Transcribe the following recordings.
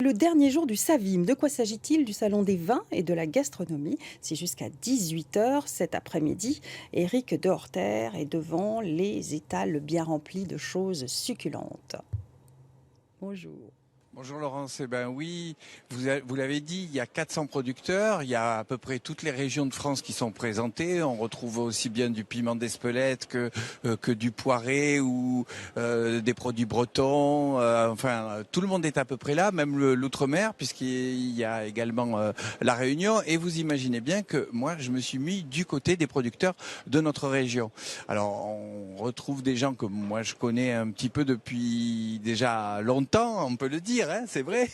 le dernier jour du Savim. De quoi s'agit-il? Du salon des vins et de la gastronomie. C'est jusqu'à 18 h cet après-midi. Éric Dehorter est devant les étals bien remplis de choses succulentes. Bonjour. Bonjour Laurence, eh ben oui, vous l'avez dit, il y a 400 producteurs, il y a à peu près toutes les régions de France qui sont présentées. On retrouve aussi bien du piment d'Espelette que du poiré ou des produits bretons. Enfin, tout le monde est à peu près là, même l'outre-mer, puisqu'il y a également la Réunion. Et vous imaginez bien que moi, je me suis mis du côté des producteurs de notre région. Alors, on retrouve des gens que moi je connais un petit peu depuis déjà longtemps, on peut le dire. C'est vrai.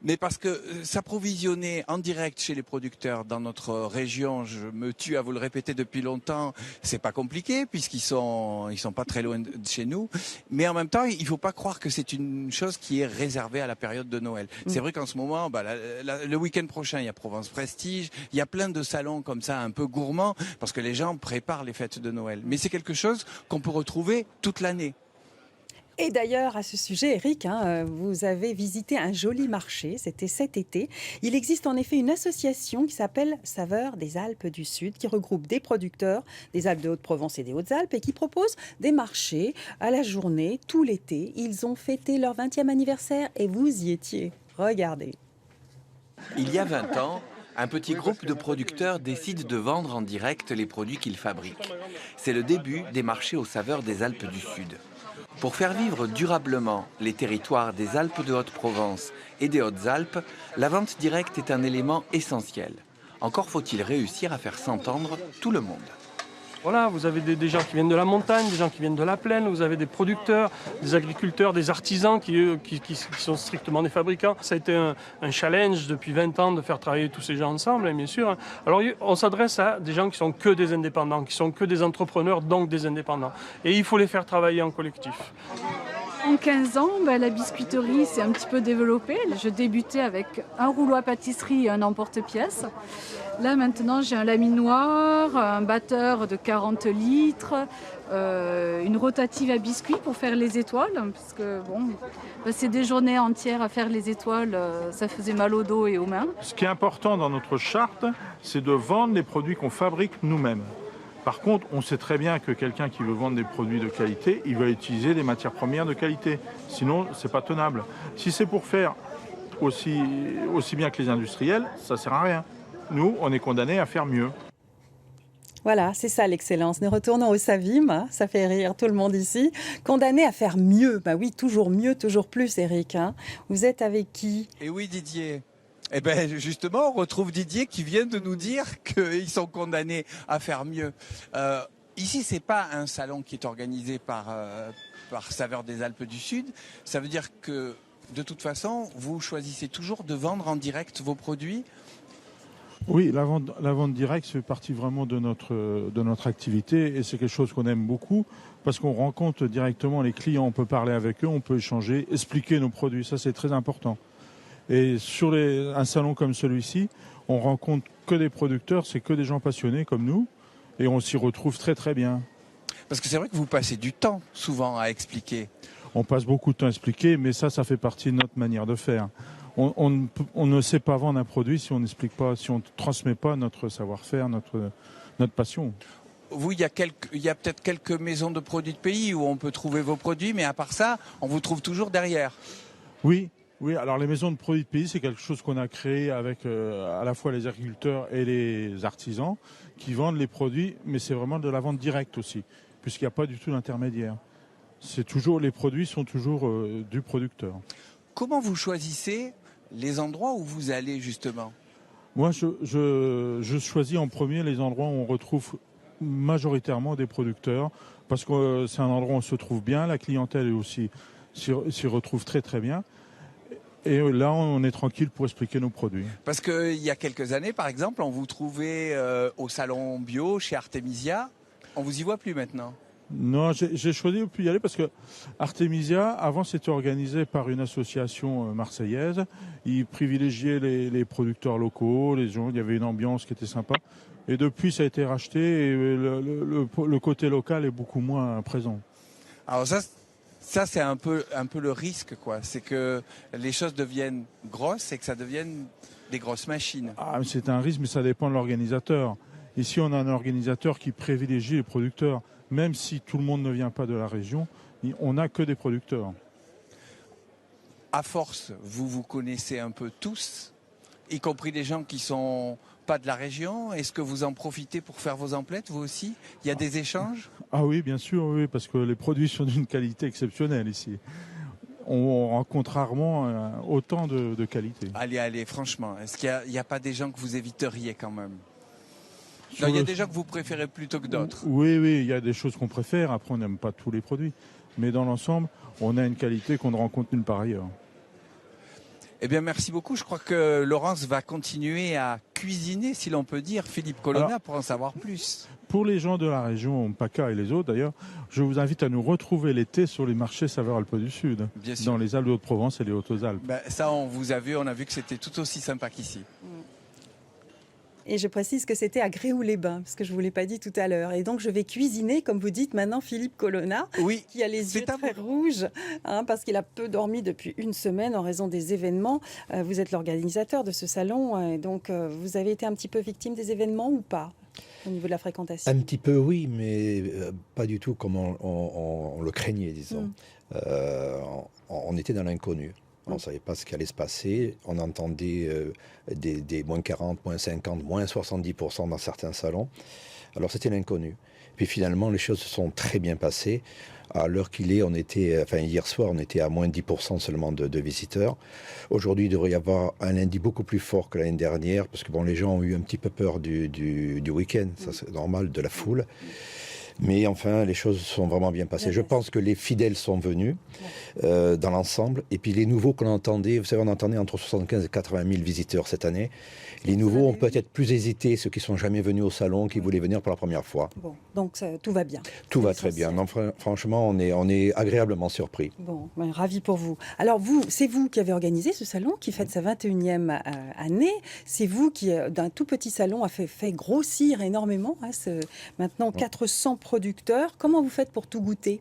Mais parce que s'approvisionner en direct chez les producteurs dans notre région, je me tue à vous le répéter depuis longtemps, c'est pas compliqué puisqu'ils sont pas très loin de chez nous. Mais en même temps, il faut pas croire que c'est une chose qui est réservée à la période de Noël. C'est vrai qu'en ce moment, le week-end prochain, il y a Provence Prestige, il y a plein de salons comme ça un peu gourmands parce que les gens préparent les fêtes de Noël. Mais c'est quelque chose qu'on peut retrouver toute l'année. Et d'ailleurs, à ce sujet, Éric, vous avez visité un joli marché, c'était cet été. Il existe en effet une association qui s'appelle Saveurs des Alpes du Sud, qui regroupe des producteurs des Alpes de Haute-Provence et des Hautes-Alpes et qui propose des marchés à la journée, tout l'été. Ils ont fêté leur 20e anniversaire et vous y étiez. Regardez. Il y a 20 ans, un petit groupe de producteurs décide de vendre en direct les produits qu'ils fabriquent. C'est le début des marchés aux saveurs des Alpes du Sud. Pour faire vivre durablement les territoires des Alpes de Haute-Provence et des Hautes-Alpes, la vente directe est un élément essentiel. Encore faut-il réussir à faire s'entendre tout le monde. Voilà, vous avez des gens qui viennent de la montagne, des gens qui viennent de la plaine, vous avez des producteurs, des agriculteurs, des artisans qui sont strictement des fabricants. Ça a été un challenge depuis 20 ans de faire travailler tous ces gens ensemble, hein, bien sûr. Alors on s'adresse à des gens qui sont que des indépendants, qui sont que des entrepreneurs, donc des indépendants. Et il faut les faire travailler en collectif. En 15 ans, la biscuiterie s'est un petit peu développée. Je débutais avec un rouleau à pâtisserie et un emporte-pièce. Là, maintenant, j'ai un laminoir, un batteur de 40 litres, une rotative à biscuits pour faire les étoiles. Parce que, passer des journées entières à faire les étoiles, ça faisait mal au dos et aux mains. Ce qui est important dans notre charte, c'est de vendre les produits qu'on fabrique nous-mêmes. Par contre, on sait très bien que quelqu'un qui veut vendre des produits de qualité, il va utiliser des matières premières de qualité. Sinon, c'est pas tenable. Si c'est pour faire aussi bien que les industriels, ça sert à rien. Nous, on est condamnés à faire mieux. Voilà, c'est ça l'excellence. Nous retournons au Savim, ça fait rire tout le monde ici. Condamné à faire mieux, oui, toujours mieux, toujours plus, Éric. Vous êtes avec qui? Et oui, Didier. Eh bien, justement, on retrouve Didier qui vient de nous dire qu'ils sont condamnés à faire mieux. Ici, c'est pas un salon qui est organisé par Saveurs des Alpes du Sud. Ça veut dire que, de toute façon, vous choisissez toujours de vendre en direct vos produits? Oui, la vente directe fait partie vraiment de notre activité et c'est quelque chose qu'on aime beaucoup parce qu'on rencontre directement les clients, on peut parler avec eux, on peut échanger, expliquer nos produits, ça c'est très important. Et sur un salon comme celui-ci, on rencontre que des producteurs, c'est que des gens passionnés comme nous, et on s'y retrouve très très bien. Parce que c'est vrai que vous passez du temps souvent à expliquer. On passe beaucoup de temps à expliquer, mais ça fait partie de notre manière de faire. On ne sait pas vendre un produit si on n'explique pas, si on ne transmet pas notre savoir-faire, notre passion. Vous, il y a peut-être quelques maisons de produits de pays où on peut trouver vos produits, mais à part ça, on vous trouve toujours derrière. Oui, alors les maisons de produits de pays, c'est quelque chose qu'on a créé avec à la fois les agriculteurs et les artisans qui vendent les produits, mais c'est vraiment de la vente directe aussi, puisqu'il n'y a pas du tout d'intermédiaire. Les produits sont toujours du producteur. Comment vous choisissez les endroits où vous allez justement? Moi, je choisis en premier les endroits où on retrouve majoritairement des producteurs, parce que c'est un endroit où on se trouve bien, la clientèle aussi s'y retrouve très très bien. Et là, on est tranquille pour expliquer nos produits. Parce qu'il y a quelques années, par exemple, on vous trouvait au salon bio chez Artemisia. On vous y voit plus maintenant? Non, j'ai choisi de ne plus y aller parce que Artemisia, avant, c'était organisé par une association marseillaise. Ils privilégiaient les producteurs locaux, les gens, il y avait une ambiance qui était sympa. Et depuis, ça a été racheté et le côté local est beaucoup moins présent. Alors ça, Ça, c'est un peu le risque, quoi. C'est que les choses deviennent grosses et que ça devienne des grosses machines. Ah, c'est un risque, mais ça dépend de l'organisateur. Ici, on a un organisateur qui privilégie les producteurs. Même si tout le monde ne vient pas de la région, on n'a que des producteurs. À force, vous connaissez un peu tous, y compris des gens qui sont pas de la région. Est-ce que vous en profitez pour faire vos emplettes, vous aussi? Il y a des échanges? Ah oui, bien sûr, oui, parce que les produits sont d'une qualité exceptionnelle ici. On rencontre rarement autant de qualité. Allez, franchement, est-ce qu'il n'y a pas des gens que vous éviteriez quand même? Non, il y a des gens que vous préférez plutôt que d'autres. Oui, il y a des choses qu'on préfère. Après, on n'aime pas tous les produits. Mais dans l'ensemble, on a une qualité qu'on ne rencontre nulle part ailleurs. Eh bien, merci beaucoup. Je crois que Laurence va continuer à cuisiner, si l'on peut dire, Philippe Colonna, pour en savoir plus. Pour les gens de la région PACA et les autres, d'ailleurs, je vous invite à nous retrouver l'été sur les marchés Saveurs Alpes du Sud, dans les Alpes de Haute-Provence et les Hautes-Alpes. Ben, ça, on a vu que c'était tout aussi sympa qu'ici. Et je précise que c'était à Gréoux-les-Bains, parce que je ne vous l'ai pas dit tout à l'heure. Et donc, je vais cuisiner, comme vous dites maintenant, Philippe Colonna, qui a les yeux très rouges, parce qu'il a peu dormi depuis une semaine en raison des événements. Vous êtes l'organisateur de ce salon, et donc vous avez été un petit peu victime des événements ou pas, au niveau de la fréquentation? Un petit peu, oui, mais pas du tout comme on le craignait, disons. On était dans l'inconnu. On ne savait pas ce qui allait se passer. On entendait des moins 40, moins 50, moins 70% dans certains salons. Alors c'était l'inconnu. Puis finalement, les choses se sont très bien passées. À l'heure qu'il est, hier soir, on était à moins 10% seulement de visiteurs. Aujourd'hui, il devrait y avoir un lundi beaucoup plus fort que l'année dernière, parce que les gens ont eu un petit peu peur du week-end. Ça, c'est normal, de la foule. Mais enfin, les choses sont vraiment bien passées. Je pense que les fidèles sont venus dans l'ensemble. Et puis les nouveaux qu'on entendait, vous savez, on entendait entre 75 et 80 000 visiteurs cette année. Les nouveaux ont peut-être plus hésité, ceux qui ne sont jamais venus au salon, qui voulaient venir pour la première fois. Bon, donc tout va bien. Tout va très bien. Non, franchement, on est agréablement surpris. Bon, ravi pour vous. Alors c'est vous qui avez organisé ce salon, qui fête sa 21e année. C'est vous qui, d'un tout petit salon, a fait grossir énormément. Maintenant, 400 producteurs. Comment vous faites pour tout goûter?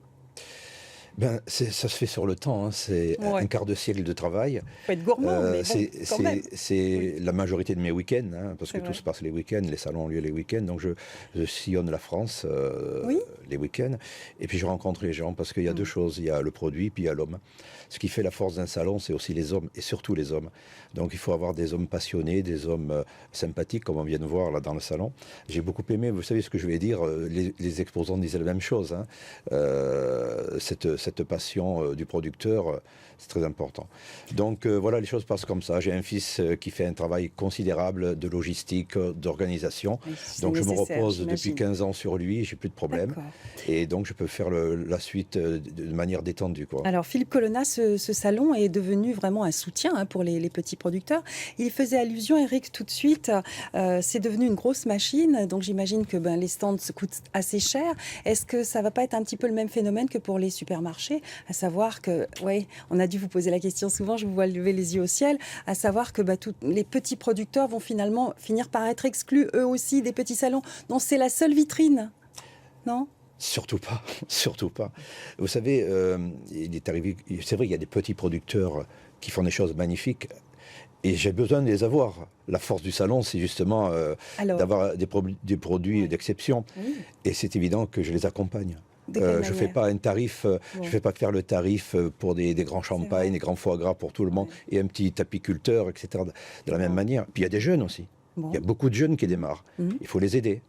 Ça se fait sur le temps, c'est un quart de siècle de travail. Il faut être gourmand, mais quand même. C'est la majorité de mes week-ends, parce que tout se passe les week-ends, les salons ont lieu les week-ends, donc je sillonne la France les week-ends, et puis je rencontre les gens, parce qu'il y a deux choses, il y a le produit, puis il y a l'homme. Ce qui fait la force d'un salon, c'est aussi les hommes, et surtout les hommes. Donc il faut avoir des hommes passionnés, des hommes sympathiques, comme on vient de voir là dans le salon. J'ai beaucoup aimé, vous savez ce que je vais dire, les exposants disaient la même chose, cette passion du producteur, c'est très important. Donc voilà, les choses passent comme ça. J'ai un fils qui fait un travail considérable de logistique, d'organisation. Donc je me repose depuis 15 ans sur lui, j'ai plus de problème. Et donc je peux faire la suite de manière détendue, quoi. Alors Philippe Colonna, ce salon est devenu vraiment un soutien pour les petits producteurs. Il faisait allusion, Eric, tout de suite, c'est devenu une grosse machine, donc j'imagine que les stands coûtent assez cher. Est-ce que ça ne va pas être un petit peu le même phénomène que pour les supermarchés, à savoir que, on a dû vous poser la question souvent, je vous vois lever les yeux au ciel, à savoir que tous les petits producteurs vont finalement finir par être exclus, eux aussi, des petits salons, dont c'est la seule vitrine, non ? Surtout pas, surtout pas. Vous savez, il est arrivé, c'est vrai, il y a des petits producteurs qui font des choses magnifiques. Et j'ai besoin de les avoir. La force du salon, c'est justement d'avoir des produits d'exception. Oui. Et c'est évident que je les accompagne. Je ne fais pas un tarif, je fais pas faire le tarif pour des grands champagnes, des grands foie gras pour tout le monde, et un petit apiculteur, etc. De la même manière. Puis il y a des jeunes aussi. Il y a beaucoup de jeunes qui démarrent. Il faut les aider.